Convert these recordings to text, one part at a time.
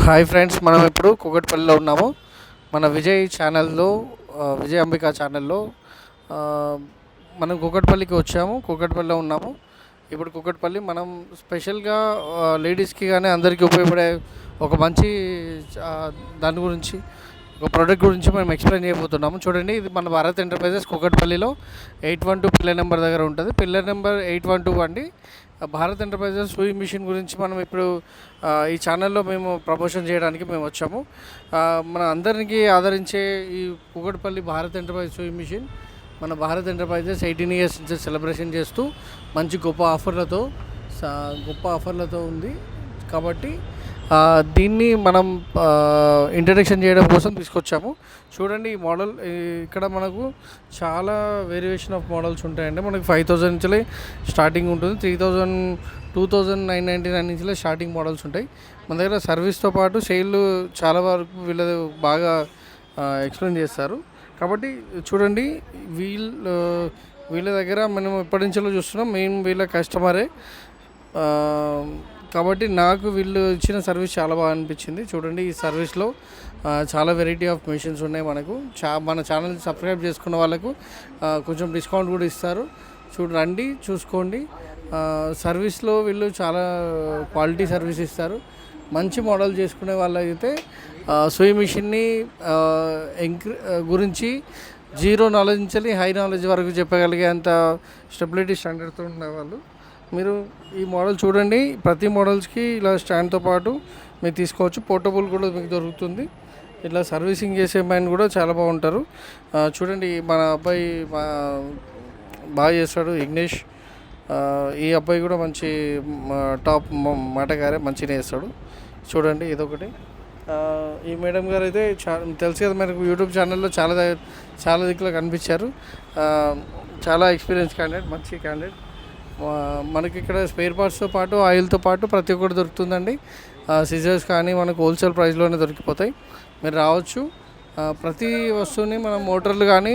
Hi friends, మనం ఇప్పుడు కూకట్పల్లిలో ఉన్నాము. మన విజయ్ ఛానల్లో విజయ్ అంబికా ఛానల్లో మనం కూకట్పల్లికి వచ్చాము. కూకట్పల్లిలో ఉన్నాము ఇప్పుడు. కూకట్పల్లి మనం స్పెషల్గా లేడీస్కి కానీ అందరికీ ఉపయోగపడే ఒక మంచి దాని గురించి, ఒక ప్రోడక్ట్ గురించి మనం ఎక్స్ప్లెయిన్ చేయబోతున్నాము. చూడండి, ఇది మన భారత్ ఎంటర్ప్రైజెస్ కూకట్పల్లిలో 812 పిల్లర్ నెంబర్ దగ్గర ఉంటుంది. పిల్లర్ నెంబర్ 812 అండి. భారత్ ఎంటర్ప్రైజెస్ సూయింగ్ మిషన్ గురించి మనం ఇప్పుడు ఈ ఛానల్లో మేము ప్రమోషన్ చేయడానికి మేము వచ్చాము. మన అందరికీ ఆదరించే ఈ Kukatpally Bharat enterprise sewing machine మన భారత్ ఎంటర్ప్రైజెస్ 18 ఇయర్స్ నుంచి సెలబ్రేషన్ చేస్తూ మంచి గొప్ప ఆఫర్లతో ఉంది. కాబట్టి దీన్ని మనం ఇంట్రడక్షన్ చేయడం కోసం తీసుకొచ్చాము. చూడండి, ఈ మోడల్ ఇక్కడ మనకు చాలా వేరియేషన్ ఆఫ్ మోడల్స్ ఉంటాయండి. మనకి 5,000 నుంచి స్టార్టింగ్ ఉంటుంది. 3,000, 2,999 నుంచి స్టార్టింగ్ మోడల్స్ ఉంటాయి. మన దగ్గర సర్వీస్తో పాటు సేల్ చాలా వరకు వీళ్ళు బాగా ఎక్స్ప్లెయిన్ చేస్తారు. కాబట్టి చూడండి, వీళ్ళ దగ్గర మనం ఎప్పటి నుంచో చూస్తున్నాం. మేము వీళ్ళ కస్టమరే. కాబట్టి నాకు వీళ్ళు ఇచ్చిన సర్వీస్ చాలా బాగా అనిపించింది. చూడండి, ఈ సర్వీస్లో చాలా వెరైటీ ఆఫ్ మెషిన్స్ ఉన్నాయి. మనకు మన ఛానల్ సబ్స్క్రైబ్ చేసుకున్న వాళ్ళకు కొంచెం డిస్కౌంట్ కూడా ఇస్తారు. రండి, చూసుకోండి. సర్వీస్లో వీళ్ళు చాలా క్వాలిటీ సర్వీస్ ఇస్తారు. మంచి మోడల్ చేసుకునే వాళ్ళైతే సూయింగ్ మిషన్ని గురించి జీరో నాలెడ్జ్ నుంచి హై నాలెడ్జ్ వరకు చెప్పగలిగే అంత స్టెబిలిటీ స్టాండర్డ్తో ఉండేవాళ్ళు. మీరు ఈ మోడల్ చూడండి. ప్రతి మోడల్స్కి ఇలా స్టాండ్తో పాటు మీరు తీసుకోవచ్చు. పోర్టబుల్ కూడా మీకు దొరుకుతుంది. ఇట్లా సర్వీసింగ్ చేసే మైండ్ కూడా చాలా బాగుంటారు. చూడండి, మన అబ్బాయి బాగా చేస్తాడు, విఘ్నేష్. ఈ అబ్బాయి కూడా మంచి టాప్ మాటగారే, మంచిగా చేస్తాడు. చూడండి, ఇదొకటి. ఈ మేడం గారు అయితే తెలుసు కదా మనకు, యూట్యూబ్ ఛానల్లో చాలా దిక్కులో కనిపించారు. చాలా ఎక్స్పీరియన్స్ క్యాండిడేట్, మంచి క్యాండిడేట్. మనకి ఇక్కడ స్పేర్ పార్ట్స్తో పాటు ఆయిల్తో పాటు ప్రతి ఒక్కటి దొరుకుతుందండి. సిజర్స్ కానీ మనకు హోల్సేల్ ప్రైస్లోనే దొరికిపోతాయి. మీరు రావచ్చు. ప్రతి వస్తువుని మన మోటార్లు కానీ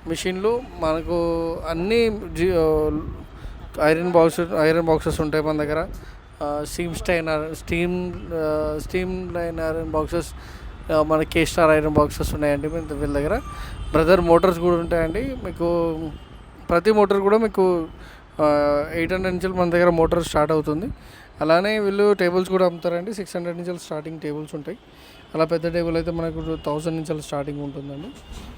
మిషన్లు మనకు అన్నీ ఐరన్ బాక్సెస్ ఉంటాయి మన దగ్గర. స్టీమ్ ఐరన్ బాక్సెస్, మన కేస్టార్ ఐరన్ బాక్సెస్ ఉన్నాయండి వీళ్ళ దగ్గర. బ్రదర్ మోటార్స్ కూడా ఉంటాయండి. మీకు ప్రతి మోటార్ కూడా మీకు 800 నుంచి మన దగ్గర మోటార్ స్టార్ట్ అవుతుంది. అలానే వీళ్ళు టేబుల్స్ కూడా అమ్ముతారండి. 600 నుంచి స్టార్టింగ్ టేబుల్స్ ఉంటాయి. అలా పెద్ద టేబుల్ అయితే మనకు 1000 నుంచి స్టార్టింగ్ ఉంటుందండి.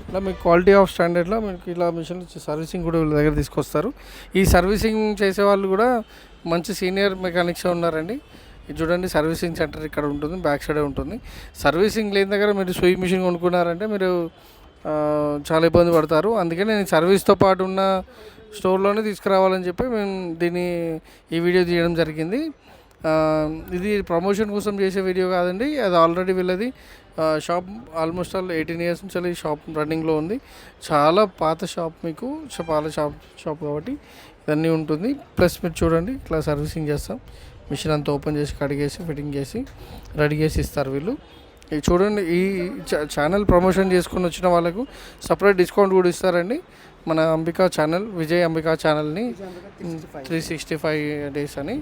అలా మీకు క్వాలిటీ ఆఫ్ స్టాండర్డ్లో మీకు ఇలా మిషన్ సర్వీసింగ్ కూడా వీళ్ళ దగ్గర తీసుకొస్తారు. ఈ సర్వీసింగ్ చేసేవాళ్ళు కూడా మంచి సీనియర్ మెకానిక్స్ ఉన్నారండి. ఇది చూడండి, సర్వీసింగ్ సెంటర్ ఇక్కడ ఉంటుంది, బ్యాక్ సైడే ఉంటుంది. సర్వీసింగ్ లేని దగ్గర మీరు సూయింగ్ మిషన్ కొనుక్కున్నారంటే మీరు చాలా ఇబ్బంది పడతారు. అందుకే నేను సర్వీస్తో పాటు ఉన్న స్టోర్లోనే తీసుకురావాలని చెప్పి మేము ఈ వీడియో తీయడం జరిగింది. ఇది ప్రమోషన్ కోసం చేసే వీడియో కాదండి. అది ఆల్రెడీ వీళ్ళది షాప్ ఆల్మోస్ట్ 18 ఇయర్స్ నుంచి ఈ షాప్ రన్నింగ్లో ఉంది. చాలా పాత షాప్, మీకు పాత షాప్ కాబట్టి ఇవన్నీ ఉంటుంది. ప్లస్ మీరు చూడండి, ఇట్లా సర్వీసింగ్ చేస్తాం. మిషన్ అంతా ఓపెన్ చేసి కడిగేసి ఫిట్టింగ్ చేసి రెడీ చేసి ఇస్తారు వీళ్ళు. ఇది చూడండి, ఈ ఛానల్ ప్రమోషన్ చేసుకుని వచ్చిన వాళ్ళకు సపరేట్ డిస్కౌంట్ కూడా ఇస్తారండి. మన అంబికా ఛానల్, విజయ్ అంబికా ఛానల్ని 365 days అని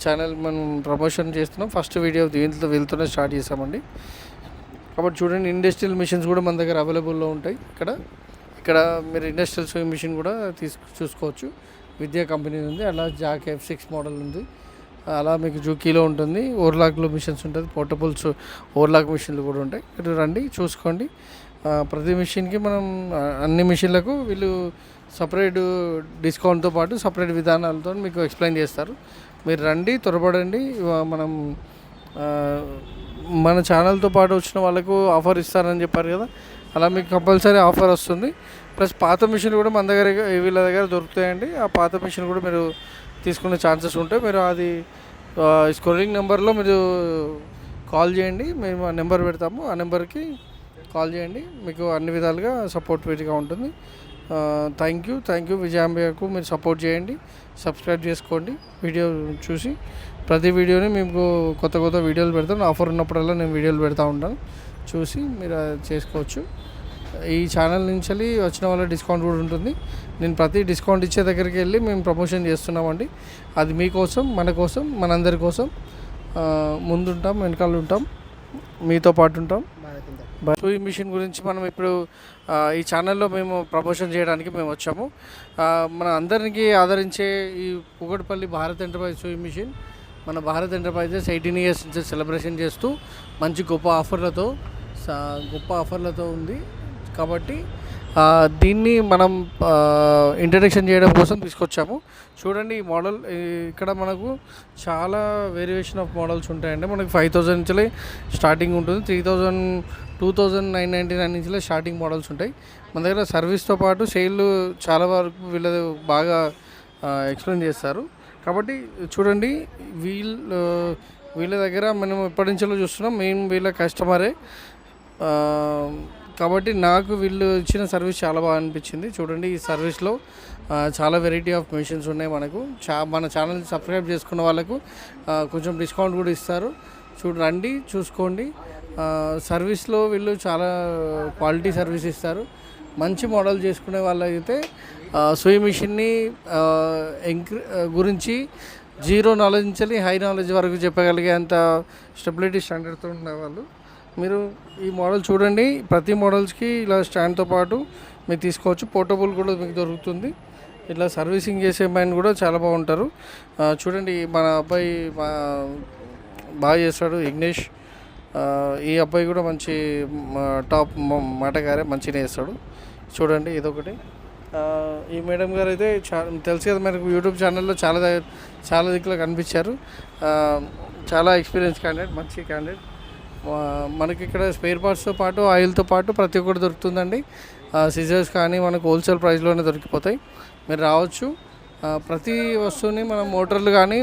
ఛానల్ మనం ప్రమోషన్ చేస్తున్నాం. ఫస్ట్ వీడియో వీళ్ళతోనే స్టార్ట్ చేసామండి. కాబట్టి చూడండి, ఇండస్ట్రియల్ మిషన్స్ కూడా మన దగ్గర అవైలబుల్లో ఉంటాయి. ఇక్కడ మీరు ఇండస్ట్రియల్ సూయింగ్ మిషన్ కూడా చూసుకోవచ్చు. విద్యా కంపెనీ ఉంది. అలా జాక్ F6 మోడల్ ఉంది. అలా మీకు జూకీలో ఉంటుంది. ఓవర్లాక్లో మిషన్స్ ఉంటుంది. పోర్టబుల్స్ ఓవర్లాక్ మిషన్లు కూడా ఉంటాయి. మీరు రండి, చూసుకోండి. ప్రతి మిషన్కి మనం అన్ని మిషన్లకు వీళ్ళు సపరేట్ డిస్కౌంట్తో పాటు సపరేట్ విధానాలతో మీకు ఎక్స్ప్లెయిన్ చేస్తారు. మీరు రండి, త్వరపడండి. మన ఛానల్తో పాటు వచ్చిన వాళ్ళకు ఆఫర్ ఇస్తారని చెప్పారు కదా, అలా మీకు కంపల్సరీ ఆఫర్ వస్తుంది. ప్లస్ పాత మిషన్ కూడా మన దగ్గర వీళ్ళ దగ్గర దొరుకుతాయండి. ఆ పాత మిషన్ కూడా మీరు తీసుకునే ఛాన్సెస్ ఉంటాయి. మీరు అది స్క్రోలింగ్ నెంబర్లో మీరు కాల్ చేయండి. మేము ఆ నెంబర్ పెడతాము. ఆ నెంబర్కి కాల్ చేయండి. మీకు అన్ని విధాలుగా సపోర్టివ్గా ఉంటుంది. థ్యాంక్ యూ విజయాంబికాకు మీరు సపోర్ట్ చేయండి. సబ్స్క్రైబ్ చేసుకోండి. వీడియో చూసి ప్రతి వీడియోని మీకు కొత్త వీడియోలు పెడతాను. ఆఫర్ ఉన్నప్పుడల్లా నేను వీడియోలు పెడతా ఉంటాను. చూసి మీరు చేసుకోవచ్చు. ఈ ఛానల్ నుంచి వచ్చిన వాళ్ళ డిస్కౌంట్ కూడా ఉంటుంది. నేను ప్రతి డిస్కౌంట్ ఇచ్చే దగ్గరికి వెళ్ళి మేము ప్రమోషన్ చేస్తున్నామండి. అది మీకోసం, మన కోసం, మనందరి కోసం. ముందుంటాం, వెనకాల ఉంటాం, మీతో పాటు ఉంటాం. సూయి మిషన్ గురించి మనం ఇప్పుడు ఈ ఛానల్లో మేము ప్రమోషన్ చేయడానికి మేము వచ్చాము. మన అందరికీ ఆదరించే ఈ కూకట్పల్లి భారత్ ఎంటర్ప్రైజ్ సూయి మిషన్ మన భారత్ ఎంటర్ప్రైజెస్ 18 ఇయర్స్ నుంచి సెలబ్రేషన్ చేస్తూ మంచి గొప్ప ఆఫర్లతో ఉంది. కాబట్టి దీన్ని మనం ఇంట్రడక్షన్ చేయడం కోసం తీసుకొచ్చాము. చూడండి, ఈ మోడల్ ఇక్కడ మనకు చాలా వేరియేషన్ ఆఫ్ మోడల్స్ ఉంటాయండి. మనకి 5,000 నుంచి స్టార్టింగ్ ఉంటుంది, 3,000, 2,999 నుంచి స్టార్టింగ్ మోడల్స్ ఉంటాయి. మన దగ్గర సర్వీస్తో పాటు సేల్ చాలా వరకు వీళ్ళు బాగా ఎక్స్ప్లెయిన్ చేస్తారు. కాబట్టి చూడండి, వీళ్ళ దగ్గర మనం ఎప్పటి నుంచో చూస్తున్నాం, మేము వీళ్ళ కస్టమరే. కాబట్టి నాకు వీళ్ళు ఇచ్చిన సర్వీస్ చాలా బాగా అనిపించింది. చూడండి, ఈ సర్వీస్లో చాలా వెరైటీ ఆఫ్ మెషిన్స్ ఉన్నాయి. మనకు మన ఛానల్ సబ్స్క్రైబ్ చేసుకున్న వాళ్ళకు కొంచెం డిస్కౌంట్ కూడా ఇస్తారు. రండి, చూసుకోండి. సర్వీస్లో వీళ్ళు చాలా క్వాలిటీ సర్వీస్ ఇస్తారు. మంచి మోడల్ చేసుకునే వాళ్ళైతే సూయి మిషన్ని గురించి జీరో నాలెడ్జ్ నుంచి హై నాలెడ్జ్ వరకు చెప్పగలిగే అంత స్టెబిలిటీ స్టాండర్డ్తో ఉండేవాళ్ళు. మీరు ఈ మోడల్ చూడండి, ప్రతి మోడల్స్కి ఇలా స్టాండ్తో పాటు మీరు తీసుకోవచ్చు. పోర్టబుల్ కూడా మీకు దొరుకుతుంది. ఇట్లా సర్వీసింగ్ చేసే మ్యాన్ కూడా చాలా బాగుంటారు. చూడండి, మన అబ్బాయి బాగా చేస్తాడు, విఘ్నేష్. ఈ అబ్బాయి కూడా మంచి టాప్ మాటగారే, మంచిగా చేస్తాడు. చూడండి, ఇదొకటి. ఈ మేడం గారు అయితే తెలుసు కదా మనకు, యూట్యూబ్ ఛానల్లో చాలా దిక్కులో కనిపించారు. చాలా ఎక్స్పీరియన్స్ క్యాండిడేట్, మంచి క్యాండిడేట్. మనకి ఇక్కడ స్పేర్ పార్ట్స్తో పాటు ఆయిల్తో పాటు ప్రతి ఒక్కటి దొరుకుతుందండి. సిజర్స్ కానీ మనకు హోల్సేల్ ప్రైస్లోనే దొరికిపోతాయి. మీరు రావచ్చు. ప్రతి వస్తువుని మన మోటార్లు కానీ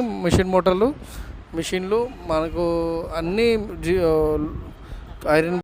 మిషన్లు మనకు అన్నీ ఐరన్